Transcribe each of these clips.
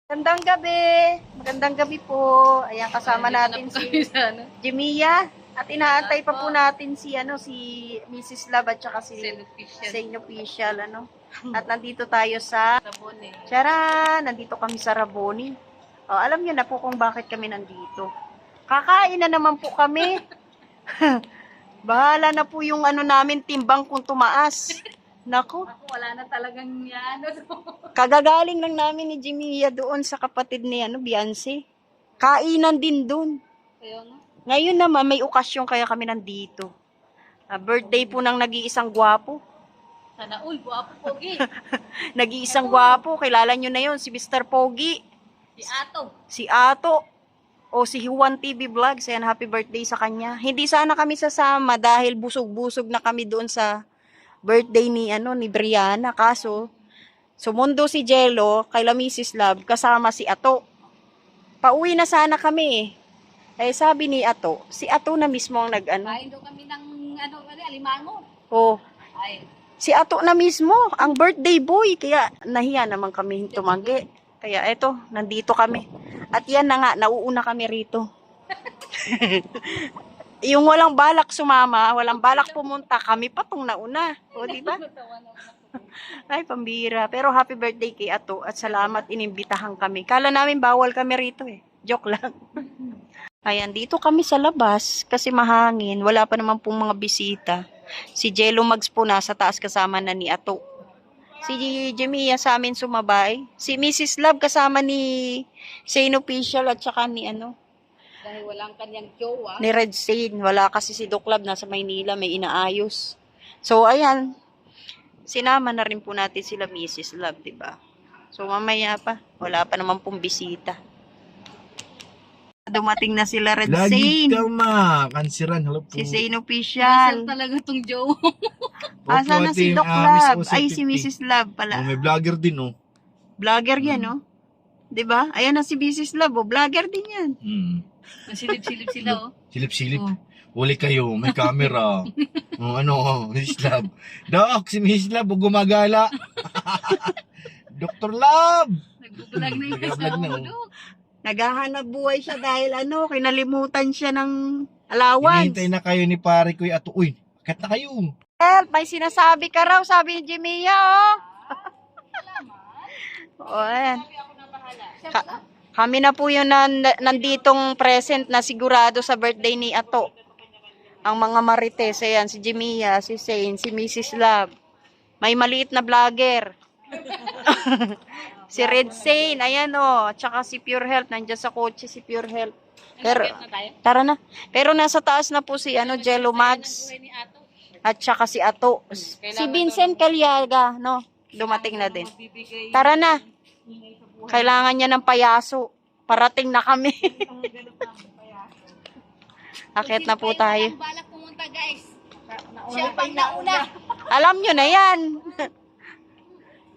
Magandang gabi. Magandang gabi po. Ayan, kasama natin si Jemia. At inaantay pa po natin si Mrs. Love at saka si Saint Official, At nandito tayo sa Rabone. nandito kami sa Rabone. Oh, alam niyo na po kung bakit kami nandito. Kakain na naman po kami. Bahala na po yung namin timbang kung tumaas. Nako. Ako wala na talagang yan. Kagagaling lang namin ni Jemia doon sa kapatid ni Beyonce. Kainan din doon. Kaya nga. Ngayon naman may okasyon kaya kami nandito. Birthday po ng nag-iisang gwapo. Sana uy, guwapo pogi. Nag-iisang gwapo, kilala nyo na yon, si Mr. Pogi. Si Ato. Si Ato. O si Juan TV Vlogs. Ayan, happy birthday sa kanya. Hindi sana kami sasama dahil busog-busog na kami doon sa birthday ni Brianna. Kaso sumundo si Jello kay la Mrs. Love kasama si Ato. Pauwi na sana kami eh. Eh sabi ni Ato, si Ato na mismo ang Kain daw kami ng alimango. Oh, Ay. si Ato na mismo ang birthday boy kaya nahiya naman kami tumanggi. Kaya eto, nandito kami. At yan na nga, nauuna kami rito. Yung walang balak sumama, walang balak pumunta, kami pa tong nauna. O, di ba? Ay, pambira. Pero happy birthday kay Ato at salamat inimbitahan kami. Kala namin bawal kami rito eh. Joke lang. Ayan, dito kami sa labas kasi mahangin. Wala pa naman pong mga bisita. Si Jello Mags po nasa taas kasama na ni Ato. Si Jemia sa amin sumabay. Si Mrs. Love kasama ni Saint Official at saka ni Dahil walang kanyang jowa. ni Red Saint. Wala kasi si Doc Love nasa Maynila, may inaayos. So, ayan. Sinama na rin po natin sila Mrs. Love, diba? So, mamaya pa. Wala pa naman pong bisita. Dumating na sila Red Lagi Saint. ka makansiran. Hello po. Si Saint Nasaan Official. talaga tong jowa. Asa na si Doc Love? Ay, si Mrs. Love pala. May vlogger din, oh. Vlogger yan, no? Diba? Ayan na si Mrs. Love, oh. Vlogger din yan. Masilip-silip sila, oh. Silip-silip. Oh. Uli kayo, may camera. Miss Love. Doc, si Miss Love, gumagala. Dr. Love! Nagbubulag na yung Nagbubulag kasama na, mo, oh. Dok. Naghahanap buhay siya dahil kinalimutan siya ng allowance. Hinihintay na kayo ni pare ko yung Ato. Uy, kat na kayo. Help, may sinasabi ka raw, sabi ni Jemia, oh. Oh, ayan. Kami na po yung nanditong present na sigurado sa birthday ni Ato. Ang mga marites, ayan, si Jemia, si Saint, si Mrs. Love. May maliit na vlogger. Si Red Saint, ayan tsaka si Pure Health, nandiyan sa kotse si Pure Health. Pero, Nag-get na tayo. tara na. Pero nasa taas na po si Jello Mags. Buhay ni Ato. At saka si Ato. Si Vincent Caliaga, dumating na din. Magbibigay Tara na. Kailangan niya ng payaso. Parating na kami. Akit na po tayo. Walang balak pumunta, guys. Siya pang nauna. Alam nyo na yan.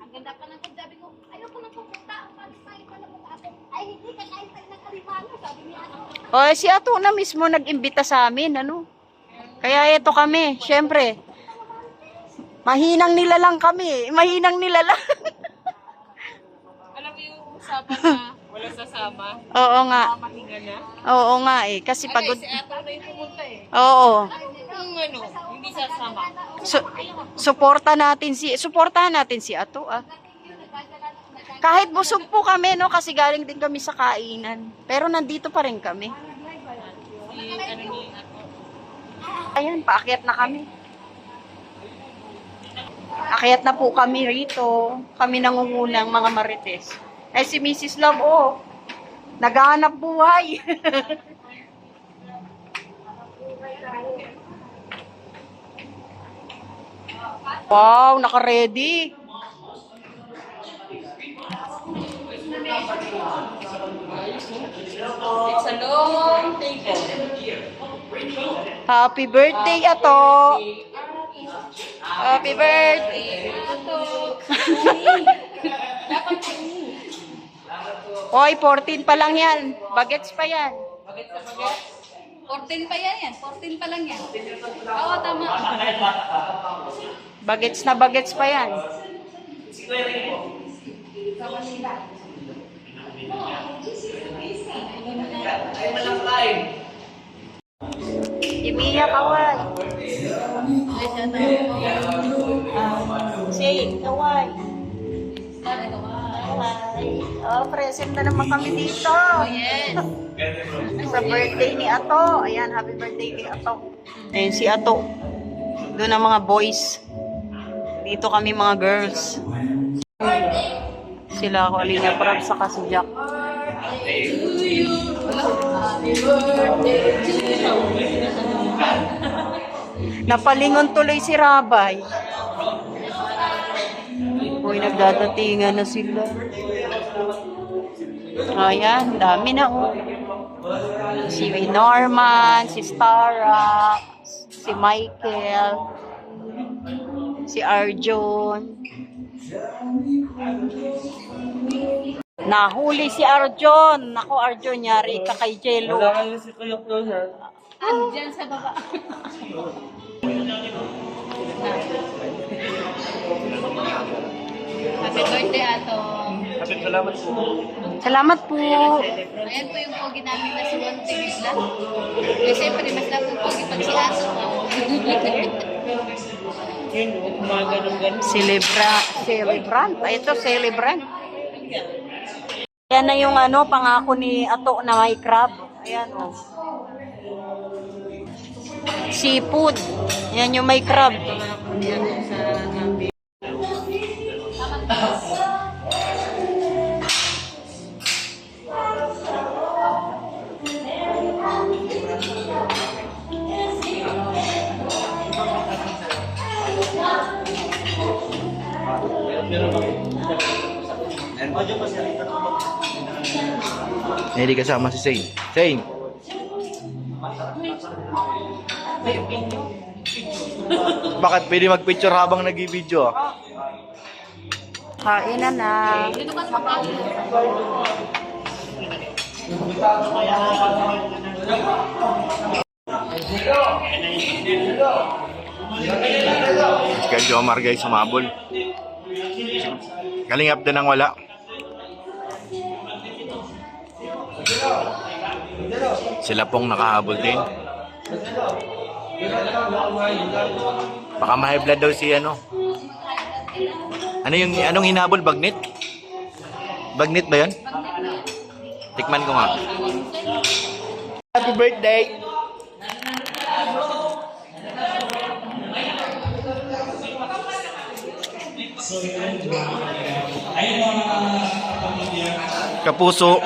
Ang ganda pa ng sabi ko, ayoko na pumunta. Palis pa na mukha ako. Ay, hindi ka kain tayo ng alimango. Sabi niya, O, si Ato na mismo nag-imbita sa amin, Kaya eto kami, syempre. Mahinang nilalang kami. Mahinang nilalang. alam mo yung usapan na walang sasama. Oo nga. Mahinga na. Oo nga eh. Kasi pagod. Si Ato na yung pumunta eh. Oo. Kung hindi sasama. Suportahan natin si Ato, Kahit busog po kami, kasi galing din kami sa kainan. Pero nandito pa rin kami. Si ni Ato. Ayan, paakyat na kami. Akyat na po kami rito. Kami nangungunang mga marites. Eh si Mrs. Love, naghahanap buhay. Wow, naka-ready. It's a long table. Happy birthday, Ato. Happy birthday. Oy, 14 pa lang yan. Bagets pa yan. 14 pa yan. 14 pa lang yan. Oo, tama. Bagets na bagets pa yan. Imiya kaway. Say, kaway. Oh, present na naman kami dito. Yes. Sa birthday ni Ato. Ayan, happy birthday kay Ato. Ayan si Ato. Doon ang mga boys. Dito kami mga girls. Sila ako, Alina Prab, saka si Jack. Napalingon tuloy si Rabay. Uy, nagdadatingan na sila. Ayan, dami na oh. Si Norman, si Stara, si Michael, si Arjun. Nahuli si Arjun. Nako, Arjun, yari ka kay Jello. Andyan sa baba. Happy birthday, Ato. Salamat po. Ayan po yung pogi namin na si Juan Tigisla. Eh, siyempre, mas lang yung pogi pag si Ato. Celebrant. Ay, ito, celebrant. Yan na yung ano, pangako ni Ato na may crab. Ayan, oh. Seafood. Yan yung may crab. Hindi kasama si Shane. Shane! Bakit pwede mag-picture habang nag-video? Kain na na. Dito ka sa baba. Kaya Jomar guys, sumabol. Kalingap din ang wala. Sila pong nakahabol din. Baka ma-high blood daw si ano. Anong hinabol? Bagnet? Bagnet ba yun? Tikman ko nga. Happy birthday! Kapuso.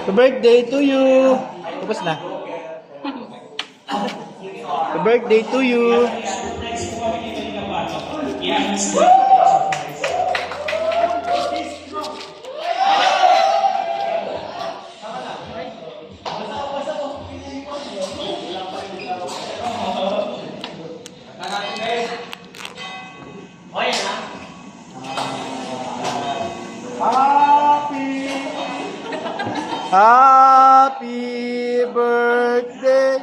Happy birthday to you. Tapos na. Happy birthday to you. Happy birthday.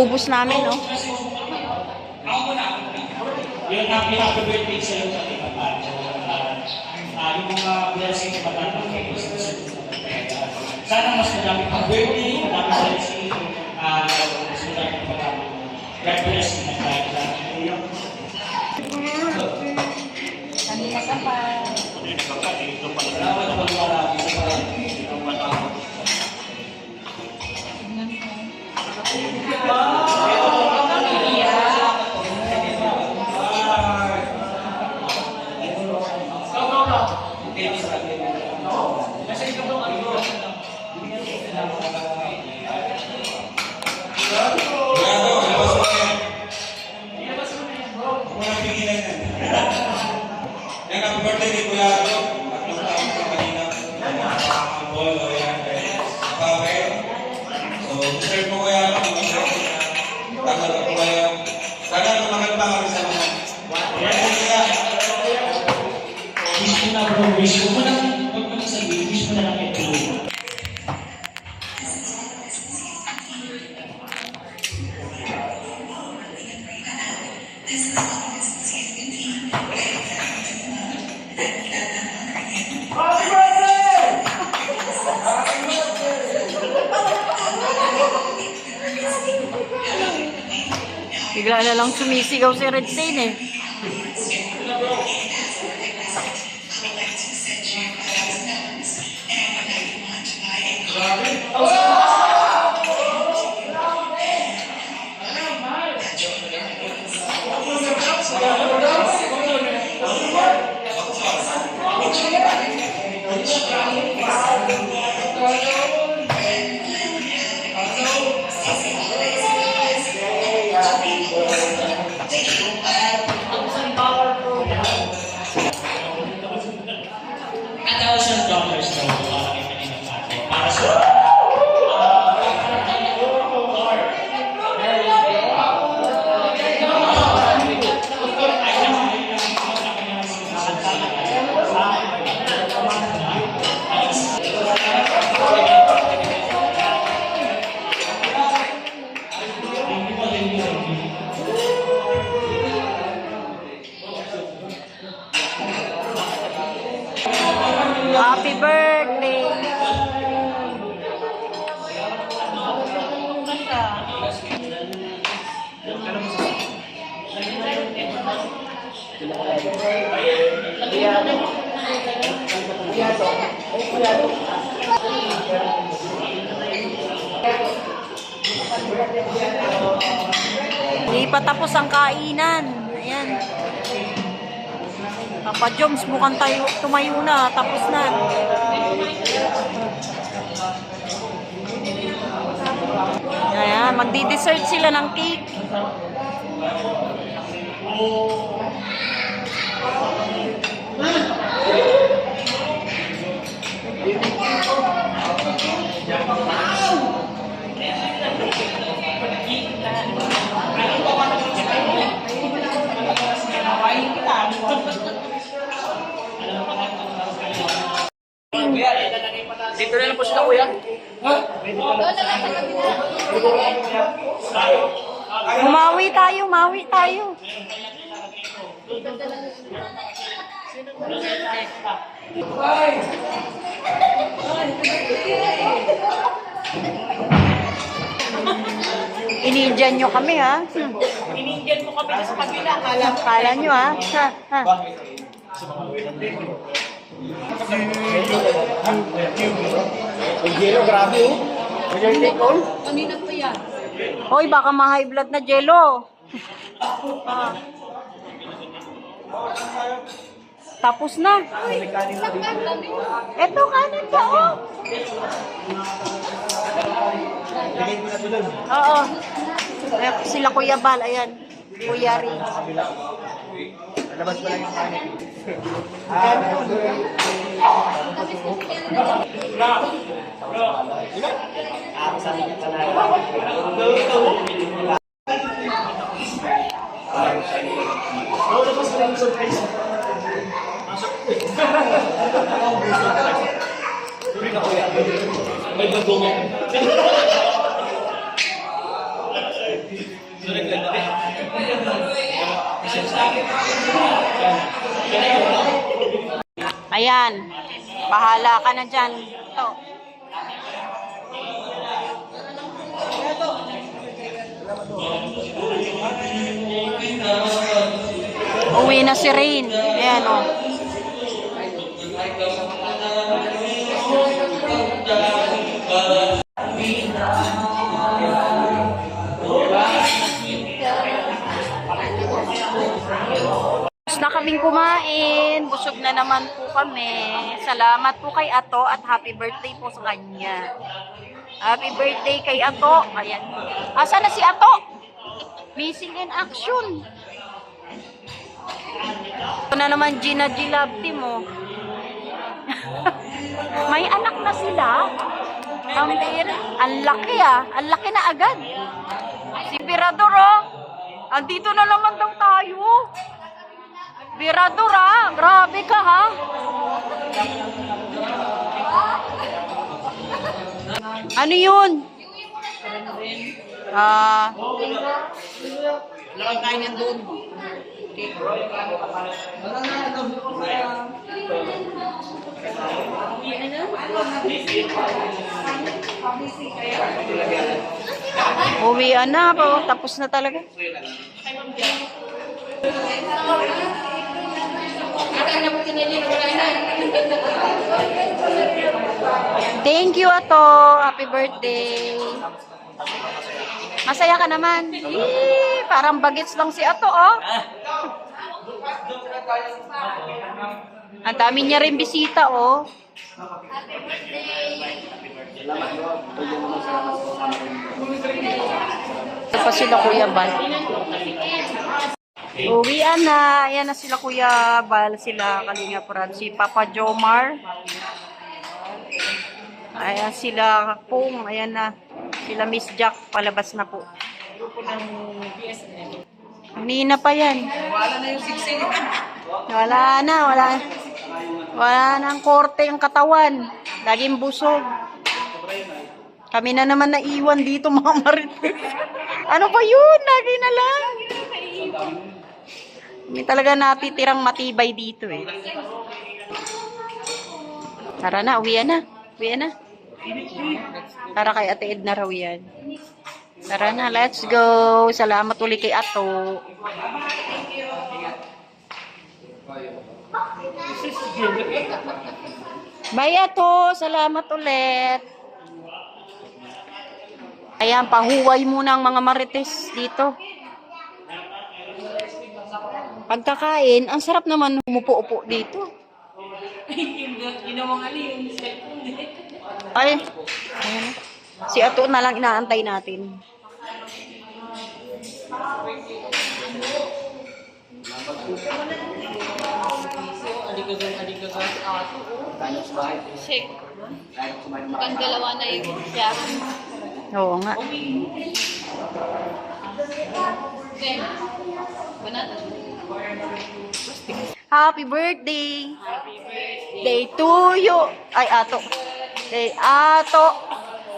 Naubos namin, no? Yung happy birthday sa iyo sa ating kapal. Yung mga blessing na matatanggap ko sa sana mas madami pang birthday, madami sa blessing, mas madami pang God bless you na tayo sa ating. Kanina ka pa. Salamat naman marami sa Happy birthday kay Kuya Ato. Tatlong taon pa kanina. Nakakambol, o yan. Okay. So, deserve mo Kuya Ato. Tagal ako kayo. Sana lumagal pa kami sa mga. Wish mo na bro, wish mo na. Huwag mo na sabihin, wish mo na lang ito. Bigla na lang sumisigaw si Red Stain, eh. $1,000 daw para kay kanina para sa Happy birthday! Hindi pa tapos ang kainan. Ayan. Papa Joms, mukhang tumayo na. Tapos na. Ayan, magdi-dessert sila ng cake. dito na lang po sila kuya. Umawi tayo, mawi tayo. Inindian nyo kami, ha? Inindian mo kami sa kabila. Kala nyo, ha? Ha? Ang yelo, grabe oh. Kanina pa yan. Hoy, baka ma-high blood na jello. Tapos na. Eto, kanin pa, oh. Oo. Ayan, sila Kuya Bal, ayan. Kuya Ri. Labas pa lang yung kanin. May bagong Ayan. Bahala ka na dyan. Ito. Uwi na si Rain. Ayan o. Tapos na kaming kumain. Busog na naman po kami. Salamat po kay Ato at happy birthday po sa kanya. Happy birthday kay Ato. Ayan. Asa na si Ato? Missing in action. Ito na naman Gina G Love Team oh. May anak na sila. Ang laki ah. Ang laki na agad. Si Pirador oh. Andito na naman daw tayo. Pirador ah. Grabe ka ha. Ano yun? Lakad tayo niyan doon. Uwian na po. Tapos na talaga. Thank you, Ato. Happy birthday. Masaya ka naman. Parang bagets lang si Ato, oh. Ang dami niya rin bisita, oh. Ito pa sila Kuya Bal. Uwian na. Ayan na sila Kuya Bal. Sila Kalinga Purad. Si Papa Jomar. Ayan sila Pong. Ayan na. Sila Miss Jack. Palabas na po. Kanina pa yan. Wala na yung siksing. Wala na. Wala na ang korte yung katawan. Laging busog. Kami na naman naiwan dito mga marites. Ano ba yun? Lagi na lang. May talaga natitirang matibay dito eh. Tara na, uwian na. Uwian na. Tara kay Ate Edna raw yan. Tara na, let's go. Salamat ulit kay Ato. Bye Ato, salamat ulit. Ayan, pahuway muna ang mga marites dito. Pagkakain, ang sarap naman umupo-upo dito. Ay, ayan. Si Ato na lang inaantay natin. Shake. Mukhang dalawa na yung siya. Oo nga. Okay. Banat. Happy birthday! Day to you! Ay, Ato. Day Ato.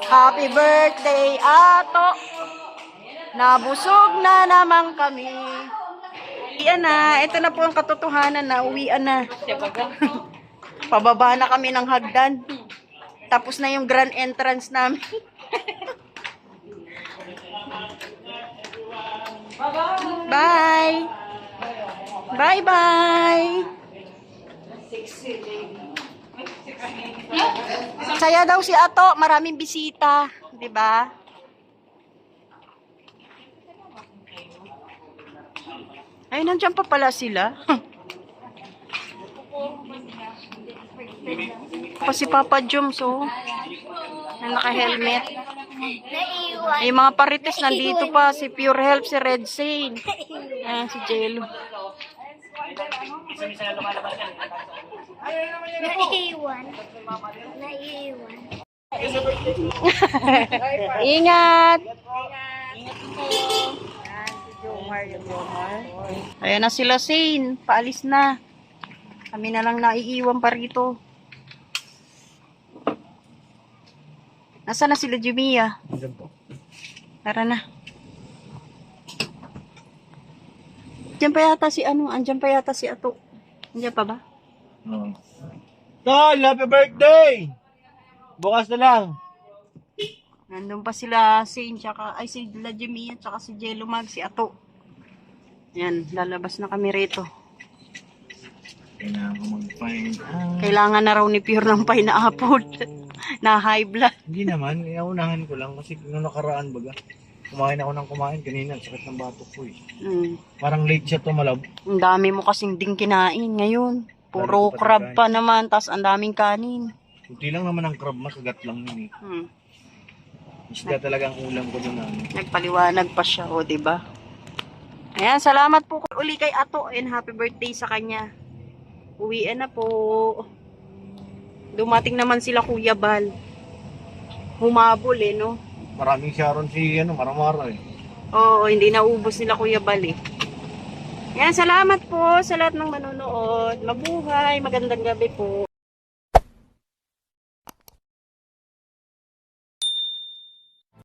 Happy birthday, Ato. Nabusog na naman kami. Uwian na. Ito na po ang katotohanan na uwian na. Pababa na kami ng hagdan. Tapos na yung grand entrance namin. Bye! Bye-bye! Saya daw si Ato, maraming bisita, 'di ba? Ay, nandiyan pa pala sila. Pa si Papa Joms, oh. Na naka-helmet. Ay, mga parites nandito pa. Si Pure Help, si Red Saint. Ayan, si Jello. Naiiwan. Ingat! Ayan na sila, Saint. Paalis na. Kami na lang naiiwan pa rito. Nasaan na sila, Jumia? Tara na. Diyan pa yata si andyan pa yata si Ato. Andiyan pa ba? Oh. Tol, happy birthday! Bukas na lang. Nandun pa sila si La Jimmy at saka si Jello Mag, si Ato. Yan, lalabas na kami rito. Kailangan ko mag-find Kailangan na raw ni Pure ng pineapple. Na high blood. Hindi naman, inaunahan ko lang kasi nung nakaraan baga. Kumain ako ng kumain kanina, sakit ng batok ko eh. Parang late siya tumalab. Ang dami mo kasing ding kinain ngayon. Puro Dami ko pa crab din pa naman, tas ang daming kanin. Kunti lang naman ang crab, makagat lang yun eh. Isda talagang ulam ko doon Nagpaliwanag pa siya, o, diba? Ayan, salamat po uli kay Ato and happy birthday sa kanya. Uwian na po. Dumating naman sila Kuya Bal. Humabol eh, no? Maraming Sharon si Maramara eh. Oo, hindi naubos nila Kuya Bal eh. Ayan, salamat po sa lahat ng manonood. Mabuhay, magandang gabi po.